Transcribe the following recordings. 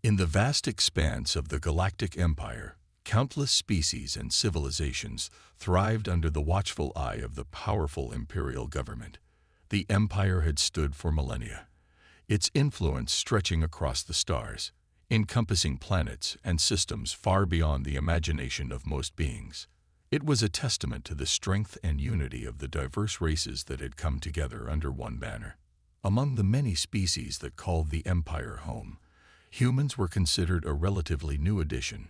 In the vast expanse of the Galactic Empire, countless species and civilizations thrived under the watchful eye of the powerful imperial government. The Empire had stood for millennia, its influence stretching across the stars, encompassing planets and systems far beyond the imagination of most beings. It was a testament to the strength and unity of the diverse races that had come together under one banner. Among the many species that called the Empire home, humans were considered a relatively new addition.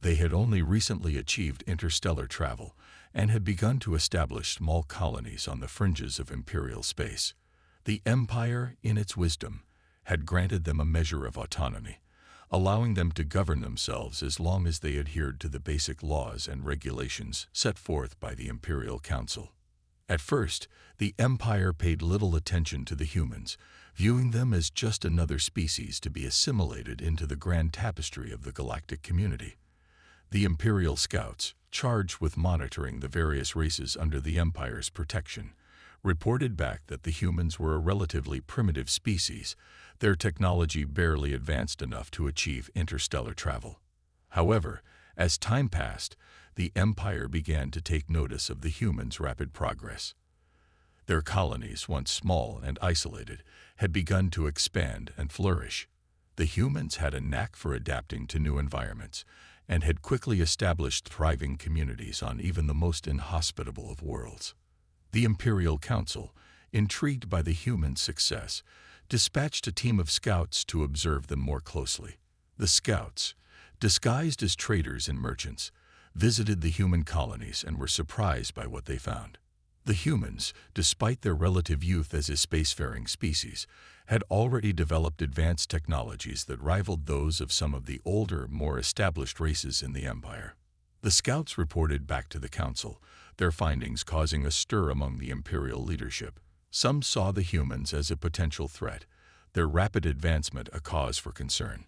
They had only recently achieved interstellar travel and had begun to establish small colonies on the fringes of imperial space. The Empire, in its wisdom, had granted them a measure of autonomy, allowing them to govern themselves as long as they adhered to the basic laws and regulations set forth by the Imperial Council. At first, the Empire paid little attention to the humans, viewing them as just another species to be assimilated into the grand tapestry of the galactic community. The Imperial Scouts, charged with monitoring the various races under the Empire's protection, reported back that the humans were a relatively primitive species. Their technology barely advanced enough to achieve interstellar travel. However, as time passed, the Empire began to take notice of the humans' rapid progress. Their colonies, once small and isolated, had begun to expand and flourish. The humans had a knack for adapting to new environments and had quickly established thriving communities on even the most inhospitable of worlds. The Imperial Council, intrigued by the humans' success, dispatched a team of scouts to observe them more closely. The scouts, disguised as traders and merchants, visited the human colonies and were surprised by what they found. The humans, despite their relative youth as a spacefaring species, had already developed advanced technologies that rivaled those of some of the older, more established races in the Empire. The scouts reported back to the Council, their findings causing a stir among the Imperial leadership. Some saw the humans as a potential threat, their rapid advancement a cause for concern.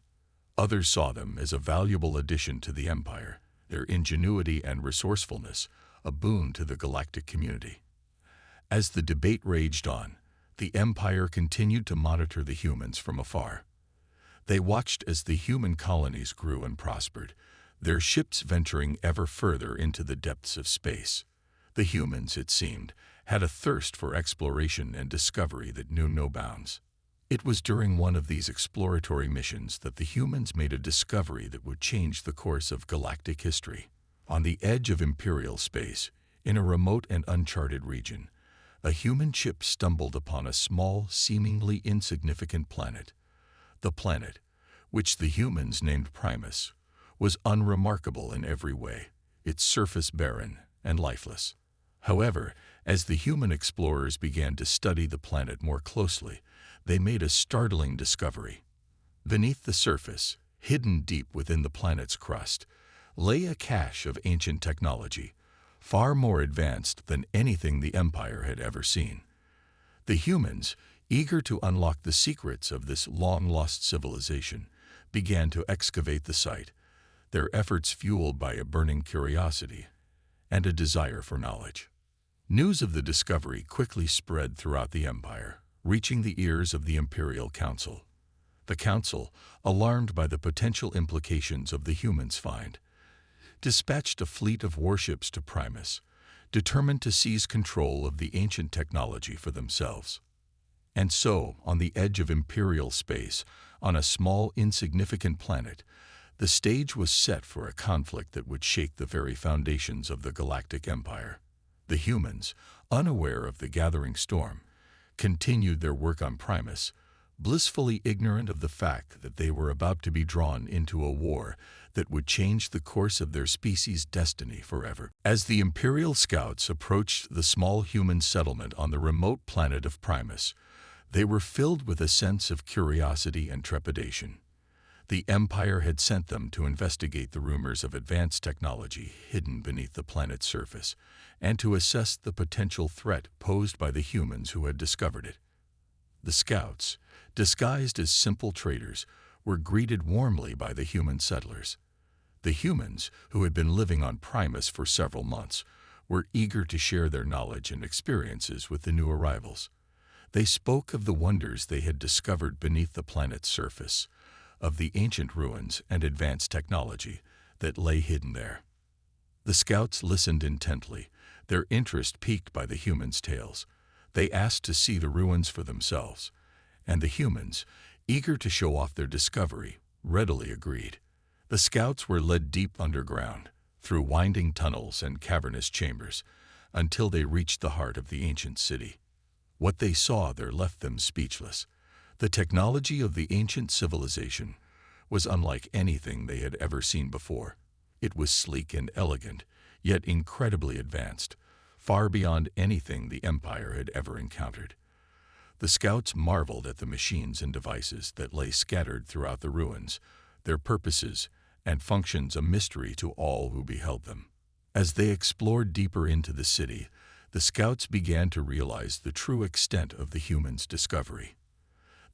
Others saw them as a valuable addition to the Empire, their ingenuity and resourcefulness a boon to the galactic community. As the debate raged on, the Empire continued to monitor the humans from afar. They watched as the human colonies grew and prospered, their ships venturing ever further into the depths of space. The humans, it seemed, had a thirst for exploration and discovery that knew no bounds. It was during one of these exploratory missions that the humans made a discovery that would change the course of galactic history. On the edge of imperial space, in a remote and uncharted region, a human ship stumbled upon a small, seemingly insignificant planet. The planet, which the humans named Primus, was unremarkable in every way, its surface barren and lifeless. However, as the human explorers began to study the planet more closely, they made a startling discovery. Beneath the surface, hidden deep within the planet's crust, lay a cache of ancient technology, far more advanced than anything the Empire had ever seen. The humans, eager to unlock the secrets of this long-lost civilization, began to excavate the site, their efforts fueled by a burning curiosity and a desire for knowledge. News of the discovery quickly spread throughout the Empire, reaching the ears of the Imperial Council. The Council, alarmed by the potential implications of the humans' find, dispatched a fleet of warships to Primus, determined to seize control of the ancient technology for themselves. And so, on the edge of imperial space, on a small, insignificant planet, the stage was set for a conflict that would shake the very foundations of the Galactic Empire. The humans, unaware of the gathering storm, continued their work on Primus, blissfully ignorant of the fact that they were about to be drawn into a war that would change the course of their species' destiny forever. As the Imperial Scouts approached the small human settlement on the remote planet of Primus, they were filled with a sense of curiosity and trepidation. The Empire had sent them to investigate the rumors of advanced technology hidden beneath the planet's surface, and to assess the potential threat posed by the humans who had discovered it. The Scouts, disguised as simple traders, were greeted warmly by the human settlers. The humans, who had been living on Primus for several months, were eager to share their knowledge and experiences with the new arrivals. They spoke of the wonders they had discovered beneath the planet's surface, of the ancient ruins and advanced technology that lay hidden there. The scouts listened intently, their interest piqued by the humans' tales. They asked to see the ruins for themselves, and the humans, eager to show off their discovery, readily agreed. The scouts were led deep underground, through winding tunnels and cavernous chambers, until they reached the heart of the ancient city. What they saw there left them speechless. The technology of the ancient civilization was unlike anything they had ever seen before. It was sleek and elegant, yet incredibly advanced, far beyond anything the Empire had ever encountered. The scouts marveled at the machines and devices that lay scattered throughout the ruins, their purposes and functions a mystery to all who beheld them. As they explored deeper into the city, the scouts began to realize the true extent of the humans' discovery.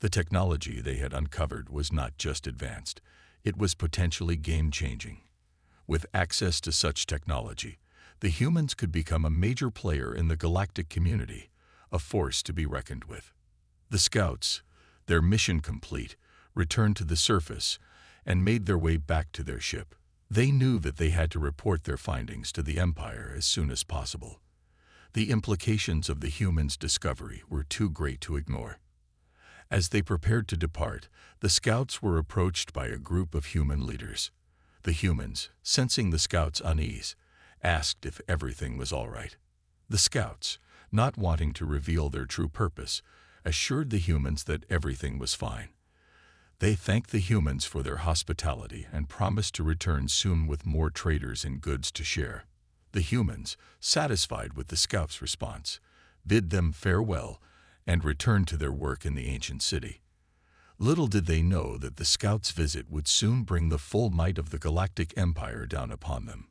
The technology they had uncovered was not just advanced, it was potentially game-changing. With access to such technology, the humans could become a major player in the galactic community, a force to be reckoned with. The scouts, their mission complete, returned to the surface and made their way back to their ship. They knew that they had to report their findings to the Empire as soon as possible. The implications of the humans' discovery were too great to ignore. As they prepared to depart, the scouts were approached by a group of human leaders. The humans, sensing the scouts' unease, asked if everything was all right. The scouts, not wanting to reveal their true purpose, assured the humans that everything was fine. They thanked the humans for their hospitality and promised to return soon with more traders and goods to share. The humans, satisfied with the scouts' response, bid them farewell and returned to their work in the ancient city. Little did they know that the scouts' visit would soon bring the full might of the Galactic Empire down upon them.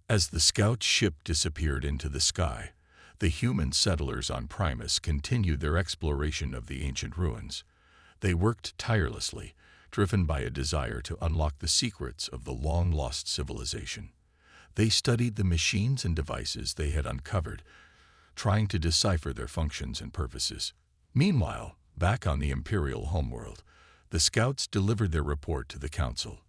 As the scout ship disappeared into the sky, the human settlers on Primus continued their exploration of the ancient ruins. They worked tirelessly, driven by a desire to unlock the secrets of the long-lost civilization. They studied the machines and devices they had uncovered, trying to decipher their functions and purposes. Meanwhile, back on the Imperial homeworld, the scouts delivered their report to the Council.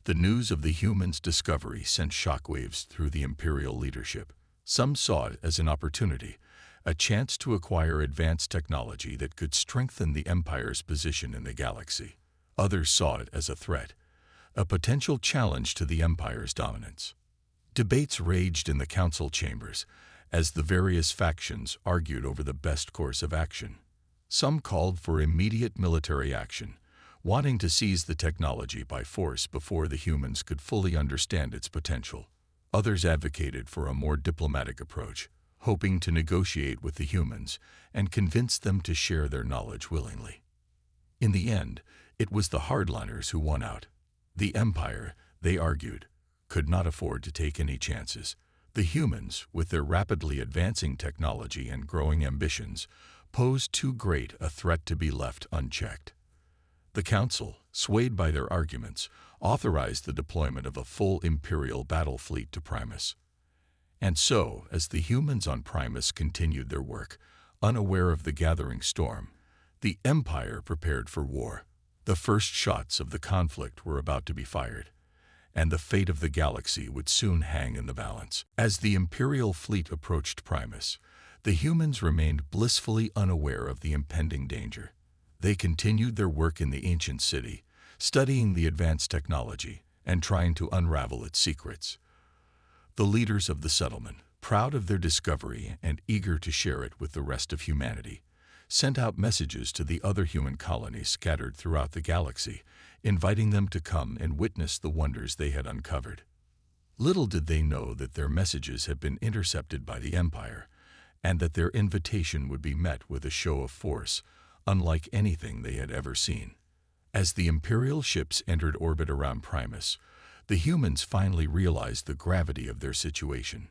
The news of the humans' discovery sent shockwaves through the Imperial leadership. Some saw it as an opportunity, a chance to acquire advanced technology that could strengthen the Empire's position in the galaxy. Others saw it as a threat, a potential challenge to the Empire's dominance. Debates raged in the council chambers as the various factions argued over the best course of action. Some called for immediate military action, wanting to seize the technology by force before the humans could fully understand its potential. Others advocated for a more diplomatic approach, hoping to negotiate with the humans and convince them to share their knowledge willingly. In the end, it was the hardliners who won out. The Empire, they argued, could not afford to take any chances. The humans, with their rapidly advancing technology and growing ambitions, posed too great a threat to be left unchecked. The Council, swayed by their arguments, authorized the deployment of a full Imperial battle fleet to Primus. And so, as the humans on Primus continued their work, unaware of the gathering storm, the Empire prepared for war. The first shots of the conflict were about to be fired, and the fate of the galaxy would soon hang in the balance. As the Imperial fleet approached Primus, the humans remained blissfully unaware of the impending danger. They continued their work in the ancient city, studying the advanced technology and trying to unravel its secrets. The leaders of the settlement, proud of their discovery and eager to share it with the rest of humanity, sent out messages to the other human colonies scattered throughout the galaxy, inviting them to come and witness the wonders they had uncovered. Little did they know that their messages had been intercepted by the Empire, and that their invitation would be met with a show of force, unlike anything they had ever seen. As the Imperial ships entered orbit around Primus, the humans finally realized the gravity of their situation.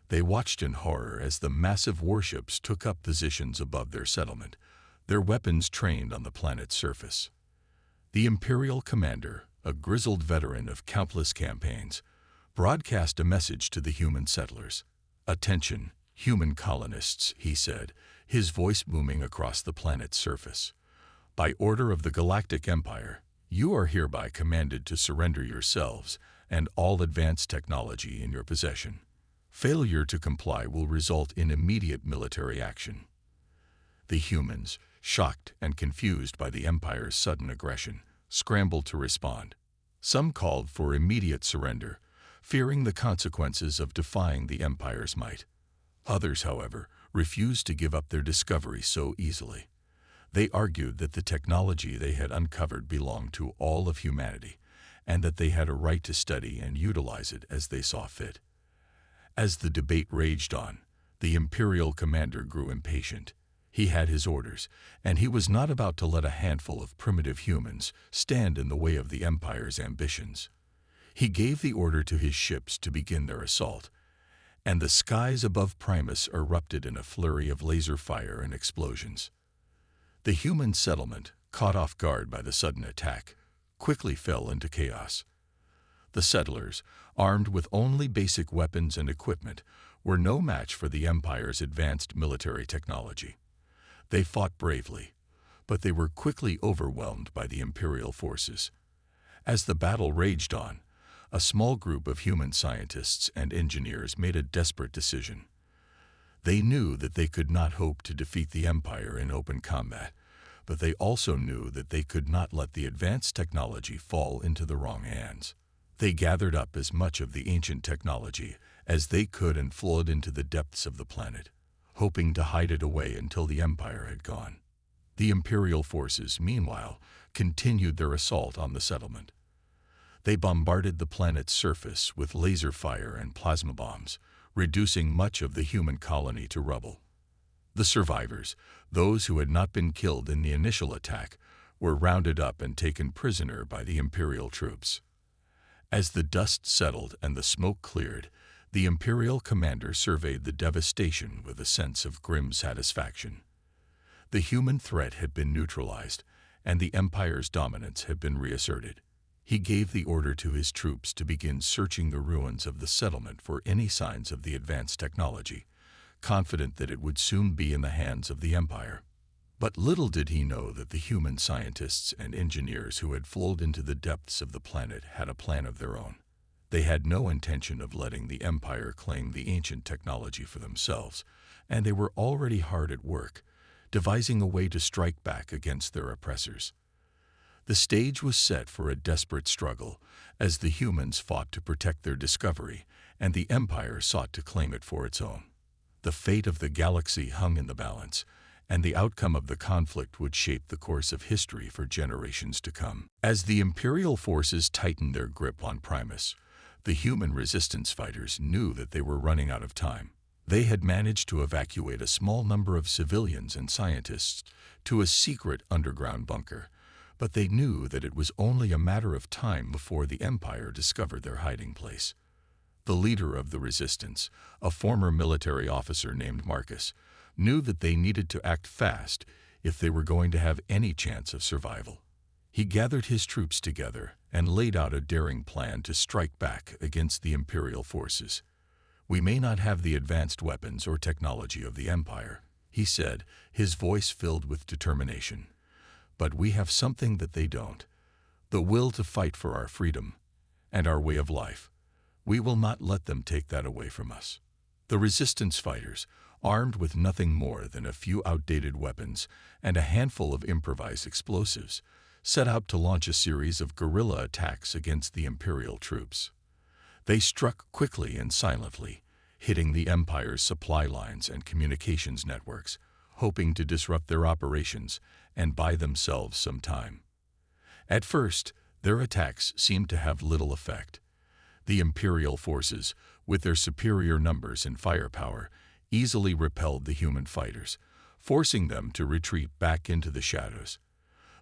They watched in horror as the massive warships took up positions above their settlement, their weapons trained on the planet's surface. The Imperial commander, a grizzled veteran of countless campaigns, broadcast a message to the human settlers. "Attention, human colonists," he said, his voice booming across the planet's surface. "By order of the Galactic Empire, You are hereby commanded to surrender yourselves and all advanced technology in your possession. Failure to comply will result in immediate military action. The humans, shocked and confused by the Empire's sudden aggression, scrambled to respond. Some called for immediate surrender, fearing the consequences of defying the Empire's might. Others, however, refused to give up their discovery so easily. They argued that the technology they had uncovered belonged to all of humanity, and that they had a right to study and utilize it as they saw fit. As the debate raged on, the Imperial commander grew impatient. He had his orders, and he was not about to let a handful of primitive humans stand in the way of the Empire's ambitions. He gave the order to his ships to begin their assault, and the skies above Primus erupted in a flurry of laser fire and explosions. The human settlement, caught off guard by the sudden attack, quickly fell into chaos. The settlers, armed with only basic weapons and equipment, were no match for the Empire's advanced military technology. They fought bravely, but they were quickly overwhelmed by the Imperial forces. As the battle raged on, a small group of human scientists and engineers made a desperate decision. They knew that they could not hope to defeat the Empire in open combat, but they also knew that they could not let the advanced technology fall into the wrong hands. They gathered up as much of the ancient technology as they could and fled into the depths of the planet, hoping to hide it away until the Empire had gone. The Imperial forces, meanwhile, continued their assault on the settlement. They bombarded the planet's surface with laser fire and plasma bombs, reducing much of the human colony to rubble. The survivors, those who had not been killed in the initial attack, were rounded up and taken prisoner by the Imperial troops. As the dust settled and the smoke cleared, the Imperial commander surveyed the devastation with a sense of grim satisfaction. The human threat had been neutralized, and the Empire's dominance had been reasserted. He gave the order to his troops to begin searching the ruins of the settlement for any signs of the advanced technology, confident that it would soon be in the hands of the Empire. But little did he know that the human scientists and engineers who had flowed into the depths of the planet had a plan of their own. They had no intention of letting the Empire claim the ancient technology for themselves, and they were already hard at work, devising a way to strike back against their oppressors. The stage was set for a desperate struggle, as the humans fought to protect their discovery, and the Empire sought to claim it for its own. The fate of the galaxy hung in the balance, and the outcome of the conflict would shape the course of history for generations to come. As the Imperial forces tightened their grip on Primus, the human resistance fighters knew that they were running out of time. They had managed to evacuate a small number of civilians and scientists to a secret underground bunker, but they knew that it was only a matter of time before the Empire discovered their hiding place. The leader of the resistance, a former military officer named Marcus, knew that they needed to act fast if they were going to have any chance of survival. He gathered his troops together and laid out a daring plan to strike back against the Imperial forces. "We may not have the advanced weapons or technology of the Empire," he said, his voice filled with determination. "But we have something that they don't: the will to fight for our freedom and our way of life. We will not let them take that away from us." The resistance fighters, armed with nothing more than a few outdated weapons and a handful of improvised explosives, set out to launch a series of guerrilla attacks against the Imperial troops. They struck quickly and silently, hitting the Empire's supply lines and communications networks, hoping to disrupt their operations and buy themselves some time. At first, their attacks seemed to have little effect. The Imperial forces, with their superior numbers and firepower, easily repelled the human fighters, forcing them to retreat back into the shadows.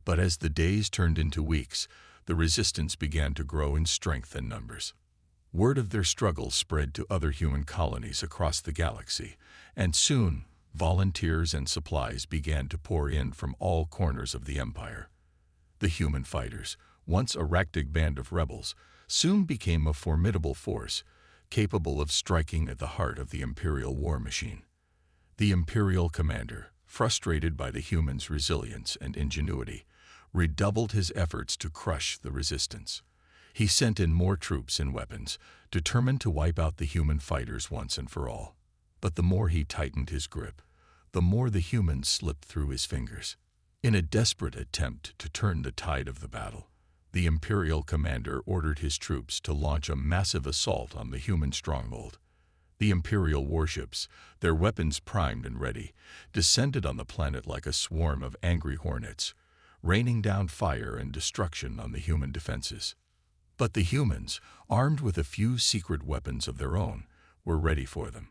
But as the days turned into weeks, the resistance began to grow in strength and numbers. Word of their struggles spread to other human colonies across the galaxy, and soon volunteers and supplies began to pour in from all corners of the Empire. The human fighters, once a ragtag band of rebels, soon became a formidable force, capable of striking at the heart of the Imperial war machine. The Imperial commander, frustrated by the humans' resilience and ingenuity, redoubled his efforts to crush the resistance. He sent in more troops and weapons, determined to wipe out the human fighters once and for all. But the more he tightened his grip, the more the humans slipped through his fingers. In a desperate attempt to turn the tide of the battle, the Imperial commander ordered his troops to launch a massive assault on the human stronghold. The Imperial warships, their weapons primed and ready, descended on the planet like a swarm of angry hornets, raining down fire and destruction on the human defenses. But the humans, armed with a few secret weapons of their own, were ready for them.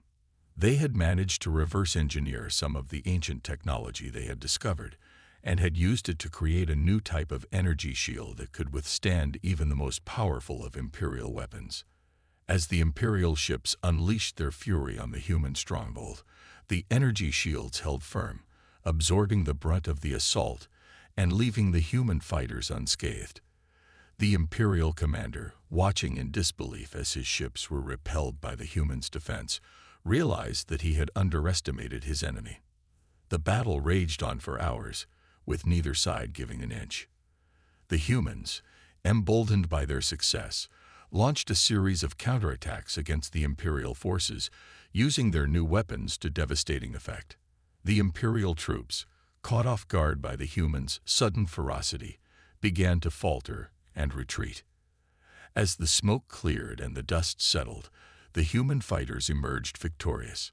They had managed to reverse engineer some of the ancient technology they had discovered, and had used it to create a new type of energy shield that could withstand even the most powerful of Imperial weapons. As the Imperial ships unleashed their fury on the human stronghold, the energy shields held firm, absorbing the brunt of the assault and leaving the human fighters unscathed. The Imperial commander, watching in disbelief as his ships were repelled by the humans' defense, realized that he had underestimated his enemy. The battle raged on for hours, with neither side giving an inch. The humans, emboldened by their success, launched a series of counterattacks against the Imperial forces, using their new weapons to devastating effect. The Imperial troops, caught off guard by the humans' sudden ferocity, began to falter and retreat. As the smoke cleared and the dust settled, the human fighters emerged victorious.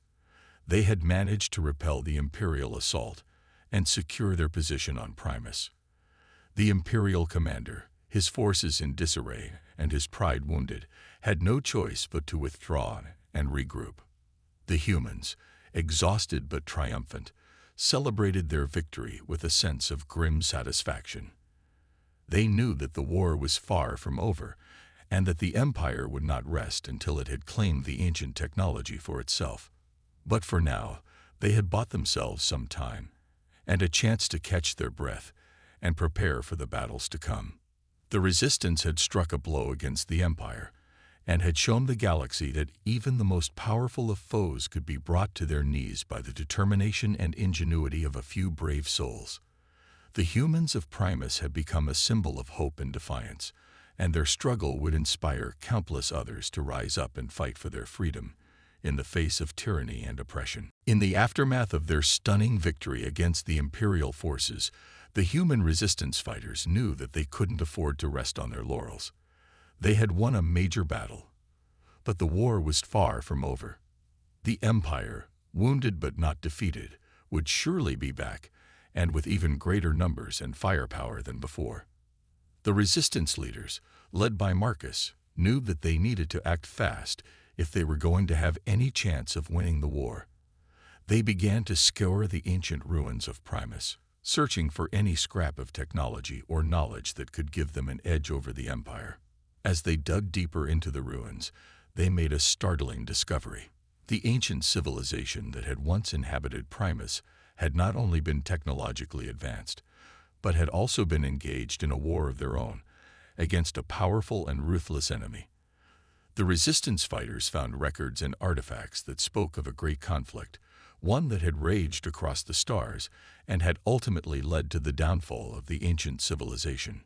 They had managed to repel the Imperial assault and secure their position on Primus. The Imperial commander, his forces in disarray and his pride wounded, had no choice but to withdraw and regroup. The humans, exhausted but triumphant, celebrated their victory with a sense of grim satisfaction. They knew that the war was far from over, and that the Empire would not rest until it had claimed the ancient technology for itself. But for now, they had bought themselves some time, and a chance to catch their breath and prepare for the battles to come. The Resistance had struck a blow against the Empire, and had shown the galaxy that even the most powerful of foes could be brought to their knees by the determination and ingenuity of a few brave souls. The humans of Primus had become a symbol of hope and defiance, and their struggle would inspire countless others to rise up and fight for their freedom in the face of tyranny and oppression. In the aftermath of their stunning victory against the Imperial forces, the human resistance fighters knew that they couldn't afford to rest on their laurels. They had won a major battle, but the war was far from over. The Empire, wounded but not defeated, would surely be back, and with even greater numbers and firepower than before. The resistance leaders, led by Marcus, knew that they needed to act fast if they were going to have any chance of winning the war. They began to scour the ancient ruins of Primus, searching for any scrap of technology or knowledge that could give them an edge over the Empire. As they dug deeper into the ruins, they made a startling discovery. The ancient civilization that had once inhabited Primus had not only been technologically advanced, but had also been engaged in a war of their own against a powerful and ruthless enemy. The resistance fighters found records and artifacts that spoke of a great conflict, one that had raged across the stars and had ultimately led to the downfall of the ancient civilization.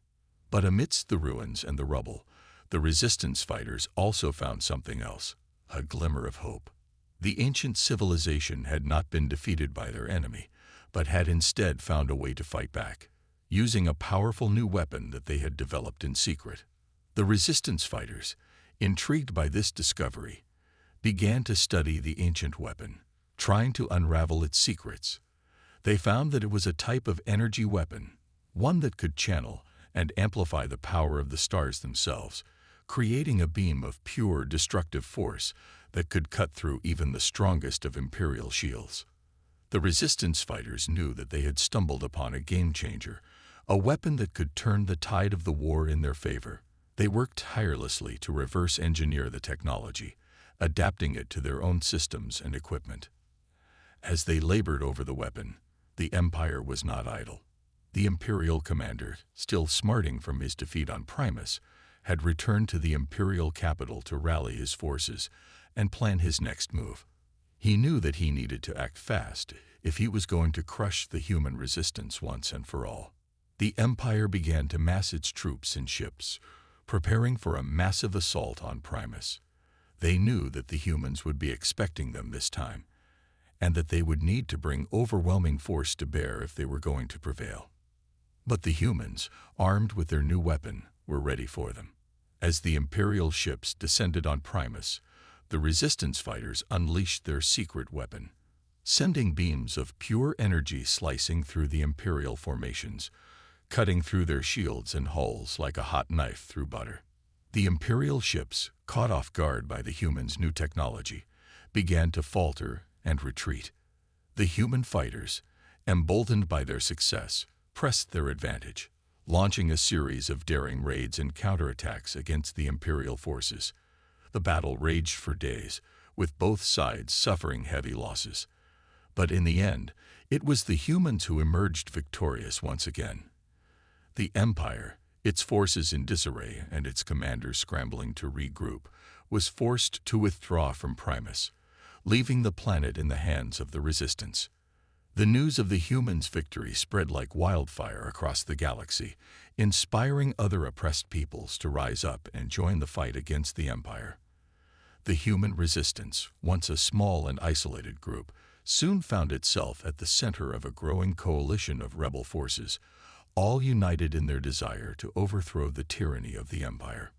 But amidst the ruins and the rubble, the resistance fighters also found something else, a glimmer of hope. The ancient civilization had not been defeated by their enemy, but had instead found a way to fight back, using a powerful new weapon that they had developed in secret. The resistance fighters, intrigued by this discovery, began to study the ancient weapon, trying to unravel its secrets. They found that it was a type of energy weapon, one that could channel and amplify the power of the stars themselves, creating a beam of pure destructive force that could cut through even the strongest of Imperial shields. The resistance fighters knew that they had stumbled upon a game-changer, a weapon that could turn the tide of the war in their favor. They worked tirelessly to reverse engineer the technology, adapting it to their own systems and equipment. As they labored over the weapon, the Empire was not idle. The Imperial commander, still smarting from his defeat on Primus, had returned to the Imperial capital to rally his forces and plan his next move. He knew that he needed to act fast if he was going to crush the human resistance once and for all. The Empire began to mass its troops in ships, preparing for a massive assault on Primus. They knew that the humans would be expecting them this time, and that they would need to bring overwhelming force to bear if they were going to prevail. But the humans, armed with their new weapon, were ready for them. As the Imperial ships descended on Primus, the Resistance fighters unleashed their secret weapon, sending beams of pure energy slicing through the Imperial formations, cutting through their shields and hulls like a hot knife through butter. The Imperial ships, caught off guard by the humans' new technology, began to falter and retreat. The human fighters, emboldened by their success, pressed their advantage, launching a series of daring raids and counterattacks against the Imperial forces. The battle raged for days, with both sides suffering heavy losses. But in the end, it was the humans who emerged victorious once again. The Empire, its forces in disarray and its commanders scrambling to regroup, was forced to withdraw from Primus, leaving the planet in the hands of the Resistance. The news of the humans' victory spread like wildfire across the galaxy, inspiring other oppressed peoples to rise up and join the fight against the Empire. The human Resistance, once a small and isolated group, soon found itself at the center of a growing coalition of rebel forces, all united in their desire to overthrow the tyranny of the Empire.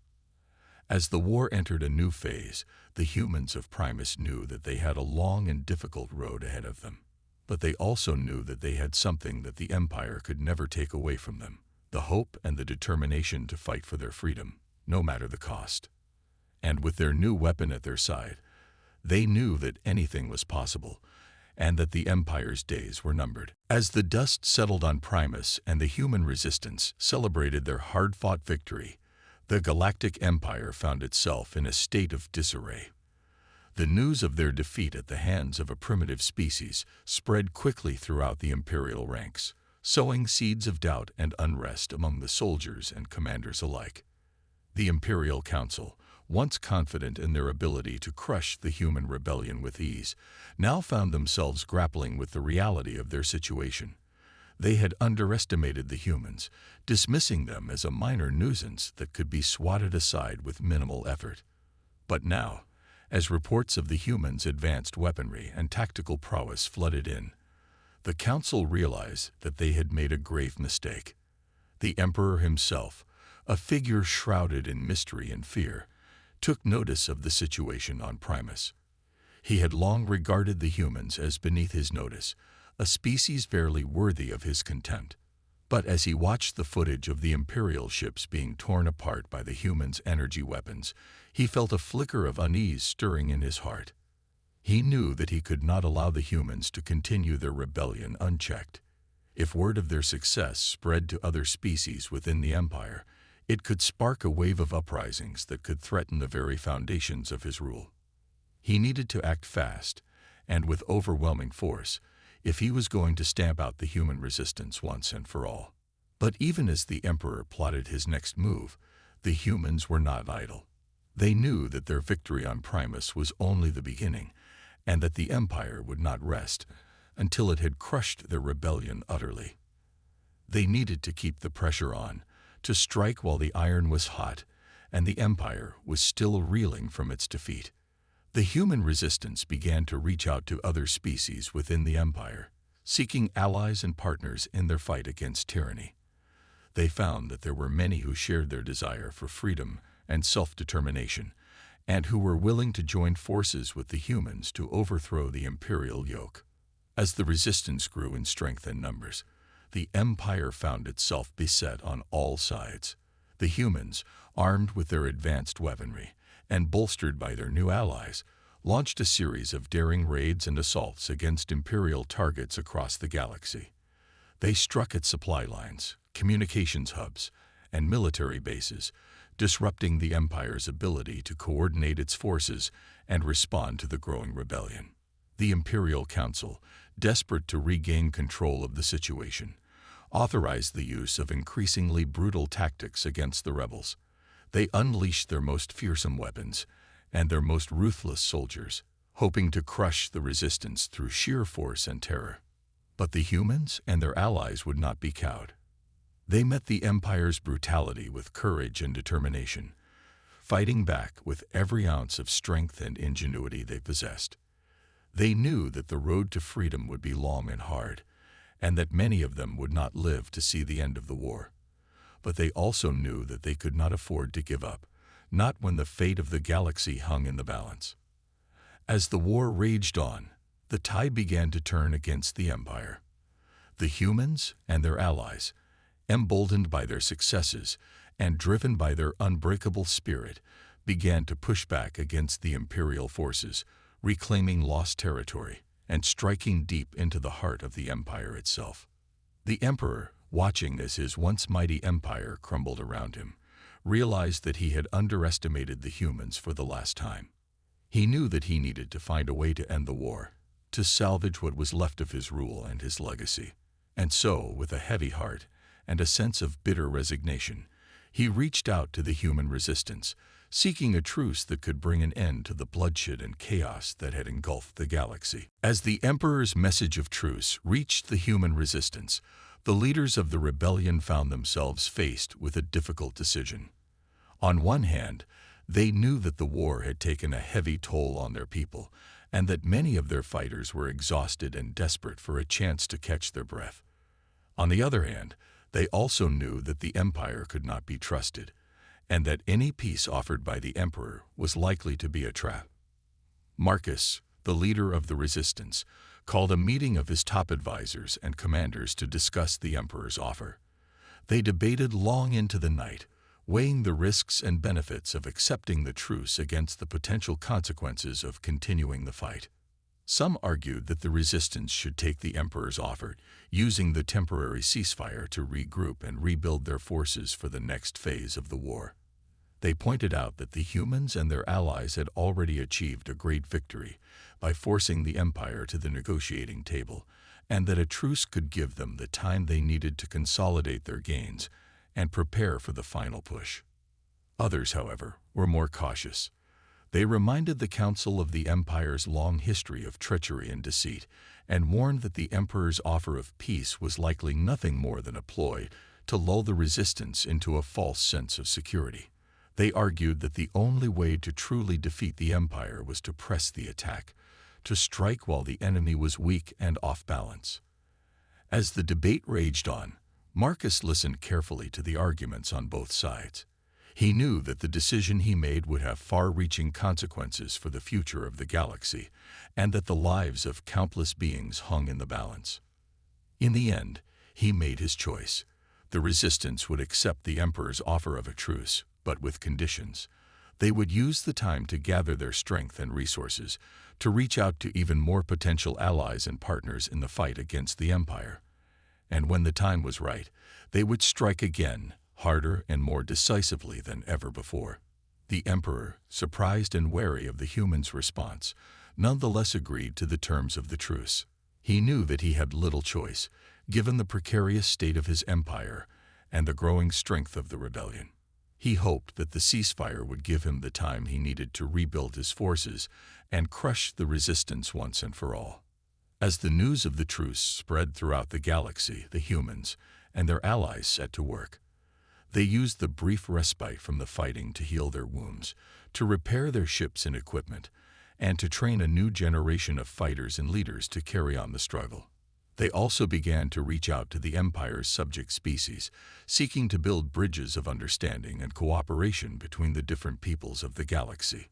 As the war entered a new phase, the humans of Primus knew that they had a long and difficult road ahead of them. But they also knew that they had something that the Empire could never take away from them: the hope and the determination to fight for their freedom, no matter the cost. And with their new weapon at their side, they knew that anything was possible, and that the Empire's days were numbered. As the dust settled on Primus and the human Resistance celebrated their hard-fought victory, the Galactic Empire found itself in a state of disarray. The news of their defeat at the hands of a primitive species spread quickly throughout the Imperial ranks, sowing seeds of doubt and unrest among the soldiers and commanders alike. The Imperial Council, once confident in their ability to crush the human rebellion with ease, now found themselves grappling with the reality of their situation. They had underestimated the humans, dismissing them as a minor nuisance that could be swatted aside with minimal effort. But now, as reports of the humans' advanced weaponry and tactical prowess flooded in, the Council realized that they had made a grave mistake. The Emperor himself, a figure shrouded in mystery and fear, took notice of the situation on Primus. He had long regarded the humans as beneath his notice, a species barely worthy of his contempt. But as he watched the footage of the Imperial ships being torn apart by the humans' energy weapons, he felt a flicker of unease stirring in his heart. He knew that he could not allow the humans to continue their rebellion unchecked. If word of their success spread to other species within the Empire, it could spark a wave of uprisings that could threaten the very foundations of his rule. He needed to act fast, and with overwhelming force, if he was going to stamp out the human Resistance once and for all. But even as the Emperor plotted his next move, the humans were not idle. They knew that their victory on Primus was only the beginning, and that the Empire would not rest until it had crushed their rebellion utterly. They needed to keep the pressure on, to strike while the iron was hot, and the Empire was still reeling from its defeat. The human Resistance began to reach out to other species within the Empire, seeking allies and partners in their fight against tyranny. They found that there were many who shared their desire for freedom and self-determination, and who were willing to join forces with the humans to overthrow the imperial yoke. As the Resistance grew in strength and numbers, the Empire found itself beset on all sides. The humans, armed with their advanced weaponry and bolstered by their new allies, launched a series of daring raids and assaults against imperial targets across the galaxy. They struck at supply lines, communications hubs, and military bases, disrupting the Empire's ability to coordinate its forces and respond to the growing rebellion. The Imperial Council, desperate to regain control of the situation, authorized the use of increasingly brutal tactics against the rebels. They unleashed their most fearsome weapons and their most ruthless soldiers, hoping to crush the Resistance through sheer force and terror. But the humans and their allies would not be cowed. They met the Empire's brutality with courage and determination, fighting back with every ounce of strength and ingenuity they possessed. They knew that the road to freedom would be long and hard, and that many of them would not live to see the end of the war. But they also knew that they could not afford to give up, not when the fate of the galaxy hung in the balance. As the war raged on, the tide began to turn against the Empire. The humans and their allies, emboldened by their successes and driven by their unbreakable spirit, began to push back against the Imperial forces, reclaiming lost territory and striking deep into the heart of the Empire itself. The Emperor, watching as his once mighty empire crumbled around him, realized that he had underestimated the humans for the last time. He knew that he needed to find a way to end the war, to salvage what was left of his rule and his legacy. And so, with a heavy heart and a sense of bitter resignation, he reached out to the human resistance, seeking a truce that could bring an end to the bloodshed and chaos that had engulfed the galaxy. As the Emperor's message of truce reached the human resistance, the leaders of the rebellion found themselves faced with a difficult decision. On one hand, they knew that the war had taken a heavy toll on their people, and that many of their fighters were exhausted and desperate for a chance to catch their breath. On the other hand, they also knew that the Empire could not be trusted, and that any peace offered by the Emperor was likely to be a trap. Marcus, the leader of the resistance, called a meeting of his top advisors and commanders to discuss the Emperor's offer. They debated long into the night, weighing the risks and benefits of accepting the truce against the potential consequences of continuing the fight. Some argued that the resistance should take the Emperor's offer, using the temporary ceasefire to regroup and rebuild their forces for the next phase of the war. They pointed out that the humans and their allies had already achieved a great victory by forcing the Empire to the negotiating table, and that a truce could give them the time they needed to consolidate their gains and prepare for the final push. Others, however, were more cautious. They reminded the Council of the Empire's long history of treachery and deceit, and warned that the Emperor's offer of peace was likely nothing more than a ploy to lull the resistance into a false sense of security. They argued that the only way to truly defeat the Empire was to press the attack, to strike while the enemy was weak and off balance. As the debate raged on, Marcus listened carefully to the arguments on both sides. He knew that the decision he made would have far-reaching consequences for the future of the galaxy, and that the lives of countless beings hung in the balance. In the end, he made his choice. The resistance would accept the Emperor's offer of a truce, but with conditions. They would use the time to gather their strength and resources, to reach out to even more potential allies and partners in the fight against the Empire. And when the time was right, they would strike again, harder and more decisively than ever before. The Emperor, surprised and wary of the humans' response, nonetheless agreed to the terms of the truce. He knew that he had little choice, given the precarious state of his empire and the growing strength of the rebellion. He hoped that the ceasefire would give him the time he needed to rebuild his forces and crush the resistance once and for all. As the news of the truce spread throughout the galaxy, the humans and their allies set to work. They used the brief respite from the fighting to heal their wounds, to repair their ships and equipment, and to train a new generation of fighters and leaders to carry on the struggle. They also began to reach out to the Empire's subject species, seeking to build bridges of understanding and cooperation between the different peoples of the galaxy.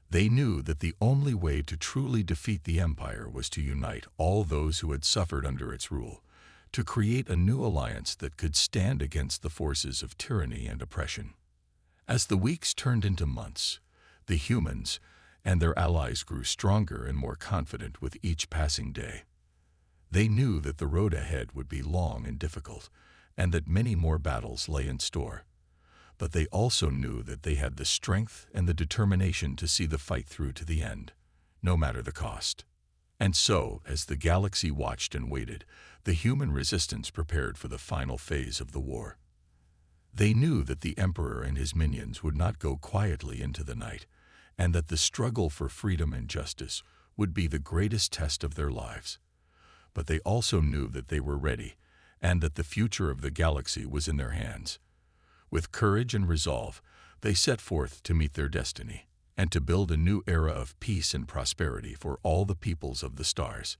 They knew that the only way to truly defeat the Empire was to unite all those who had suffered under its rule, to create a new alliance that could stand against the forces of tyranny and oppression. As the weeks turned into months, the humans and their allies grew stronger and more confident with each passing day. They knew that the road ahead would be long and difficult, and that many more battles lay in store. But they also knew that they had the strength and the determination to see the fight through to the end, no matter the cost. And so, as the galaxy watched and waited, the human resistance prepared for the final phase of the war. They knew that the Emperor and his minions would not go quietly into the night, and that the struggle for freedom and justice would be the greatest test of their lives. But they also knew that they were ready, and that the future of the galaxy was in their hands. With courage and resolve, they set forth to meet their destiny and to build a new era of peace and prosperity for all the peoples of the stars.